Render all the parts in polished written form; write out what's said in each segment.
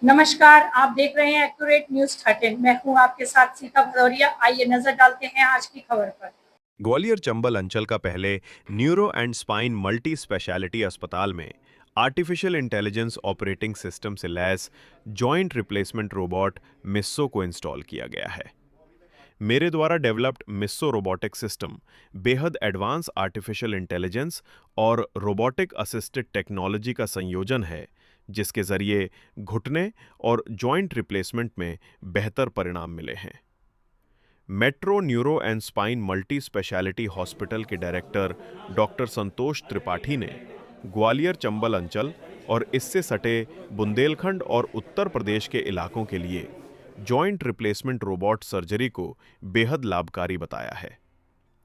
नमस्कार, आप देख रहे हैं एक्यूरेट न्यूज 13। मैं हूं आपके साथ सीता भदौरिया। आइए नजर डालते हैं आज की खबर पर। ग्वालियर चंबल अंचल का पहले neuro and spine multi speciality अस्पताल में आर्टिफिशियल इंटेलिजेंस ऑपरेटिंग सिस्टम से लैस जॉइंट रिप्लेसमेंट रोबोट मिस्सो को इंस्टॉल किया गया है। मेरे द्वारा डेवलप्ड मिस्सो रोबोटिक सिस्टम बेहद एडवांस आर्टिफिशियल इंटेलिजेंस और रोबोटिक असिस्टेड टेक्नोलॉजी का संयोजन है, जिसके जरिए घुटने और जॉइंट रिप्लेसमेंट में बेहतर परिणाम मिले हैं। Metro neuro and spine multi speciality hospital के डायरेक्टर डॉक्टर संतोष त्रिपाठी ने ग्वालियर चंबल अंचल और इससे सटे बुंदेलखंड और उत्तर प्रदेश के इलाकों के लिए जॉइंट रिप्लेसमेंट रोबोट सर्जरी को बेहद लाभकारी बताया है।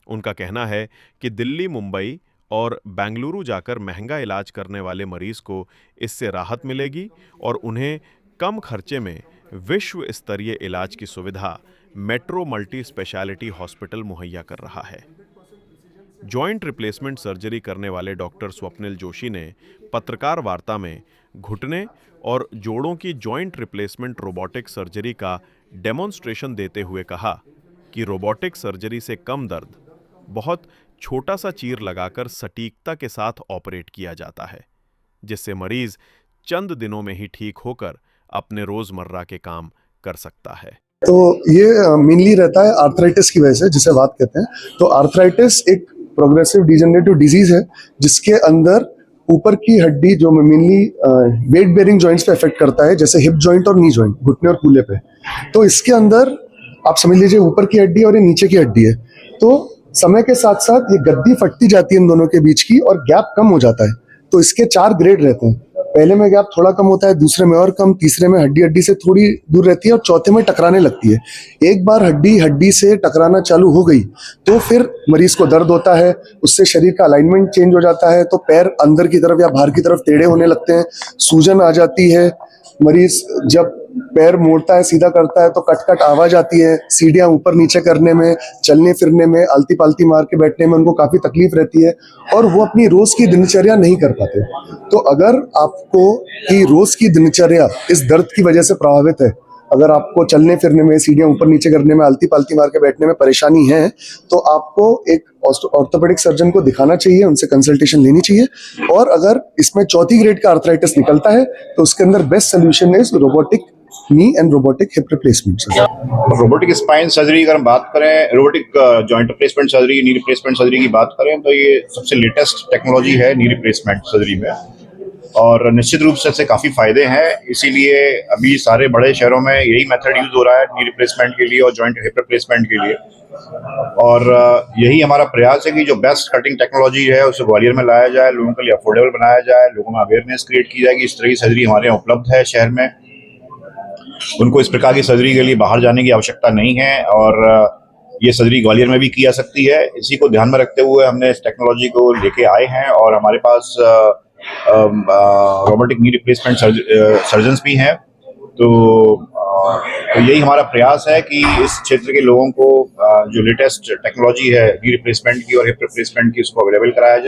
उनका कहना है कि दिल्ली, मुंबई और बेंगलुरु जाकर महंगा इलाज करने वाले मरीज को इससे राहत मिलेगी और उन्हें कम खर्चे में विश्व स्तरीय इलाज की सुविधा मेट्रो मल्टी स्पेशलिटी हॉस्पिटल मुहैया कर रहा है। जॉइंट रिप्लेसमेंट सर्जरी करने वाले डॉक्टर स्वप्निल जोशी ने पत्रकार वार्ता में घुटने और जोड़ों की जॉइंट रिप्लेसमेंट रोबोटिक सर्जरी का डेमोन्स्ट्रेशन देते हुए कहा कि रोबोटिक सर्जरी से कम दर्द, बहुत छोटा सा चीर लगाकर सटीकता के साथ ऑपरेट किया जाता है, जिससे मरीज चंद दिनों में ही ठीक होकर अपने रोजमर्रा के काम कर सकता है। तो ये मेनली रहता है आर्थराइटिस की वजह से, जिसे बात कहते हैं। तो आर्थराइटिस एक प्रोग्रेसिव डिजेनरेटिव डिजीज है, जिसके अंदर ऊपर की हड्डी जो मेनली वेट बेरिंग जॉइंट्स पे इफेक्ट करता है, जैसे हिप जॉइंट और नी जॉइंट, घुटने और कूल्हे पे। तो इसके अंदर आप समझ लीजिए ऊपर की हड्डी और ये नीचे की हड्डी है। तो समय के साथ साथ ये गद्दी फटती जाती है इन दोनों के बीच की, और गैप कम हो जाता है। तो इसके 4 ग्रेड रहते हैं। पहले में गैप थोड़ा कम होता है, दूसरे में और कम, तीसरे में हड्डी हड्डी से थोड़ी दूर रहती है, और चौथे में टकराने लगती है। एक बार हड्डी हड्डी से टकराना चालू हो गई तो फिर मरीज को दर्द होता है, उससे शरीर का अलाइनमेंट चेंज हो जाता है। तो पैर अंदर की तरफ या बाहर की तरफ टेढ़े होने लगते हैं, सूजन आ जाती है। मरीज जब पैर मोड़ता है, सीधा करता है, तो कट आवाज आती है। सीढ़ियां ऊपर नीचे करने में, चलने फिरने में, आलती पालती मार के बैठने में उनको काफी तकलीफ रहती है, और वो अपनी रोज की दिनचर्या नहीं कर पाते। तो अगर आपको की रोज की दिनचर्या इस दर्द की वजह से प्रभावित है, अगर आपको चलने फिरने में, सीढ़ियां ऊपर नीचे करने में, आलती पालती मार के बैठने में परेशानी है, तो आपको एक ऑर्थोपेडिक सर्जन को दिखाना चाहिए, उनसे कंसल्टेशन लेनी चाहिए। और अगर इसमें चौथी ग्रेड का आर्थराइटिस निकलता है तो उसके अंदर best solution is robotic knee and robotic hip replacement. Robotic spine surgery अगर हम बात करें, robotic joint replacement surgery, knee replacement surgery की बात करें, तो ये सबसे लेटेस्ट टेक्नोलॉजी है नी रिप्लेसमेंट सर्जरी में, और निश्चित रूप से इससे काफ़ी फायदे हैं। इसीलिए अभी सारे बड़े शहरों में यही मेथड यूज हो रहा है नी रिप्लेसमेंट के लिए और जॉइंट हिप रिप्लेसमेंट के लिए। और यही हमारा प्रयास है कि जो बेस्ट कटिंग टेक्नोलॉजी है उसे ग्वालियर में लाया जाए, लोगों के लिए अफोर्डेबल बनाया जाए, लोगों में अवेयरनेस क्रिएट की जाए कि इस तरह की सर्जरी हमारे यहाँ उपलब्ध है शहर में। उनको इस प्रकार की सर्जरी के लिए बाहर जाने की आवश्यकता नहीं है, और ये सर्जरी ग्वालियर में भी की जा सकती है। इसी को ध्यान में रखते हुए हमने इस टेक्नोलॉजी को लेके आए हैं, और हमारे पास रोबोटिक नी रिप्लेसमेंट सर्जन्स भी हैं। तो यही हमारा प्रयास है कि इस क्षेत्र के लोगों को जो लेटेस्ट टेक्नोलॉजी है नी रिप्लेसमेंट की और हिप रिप्लेसमेंट की, उसको अवेलेबल कराया जाए।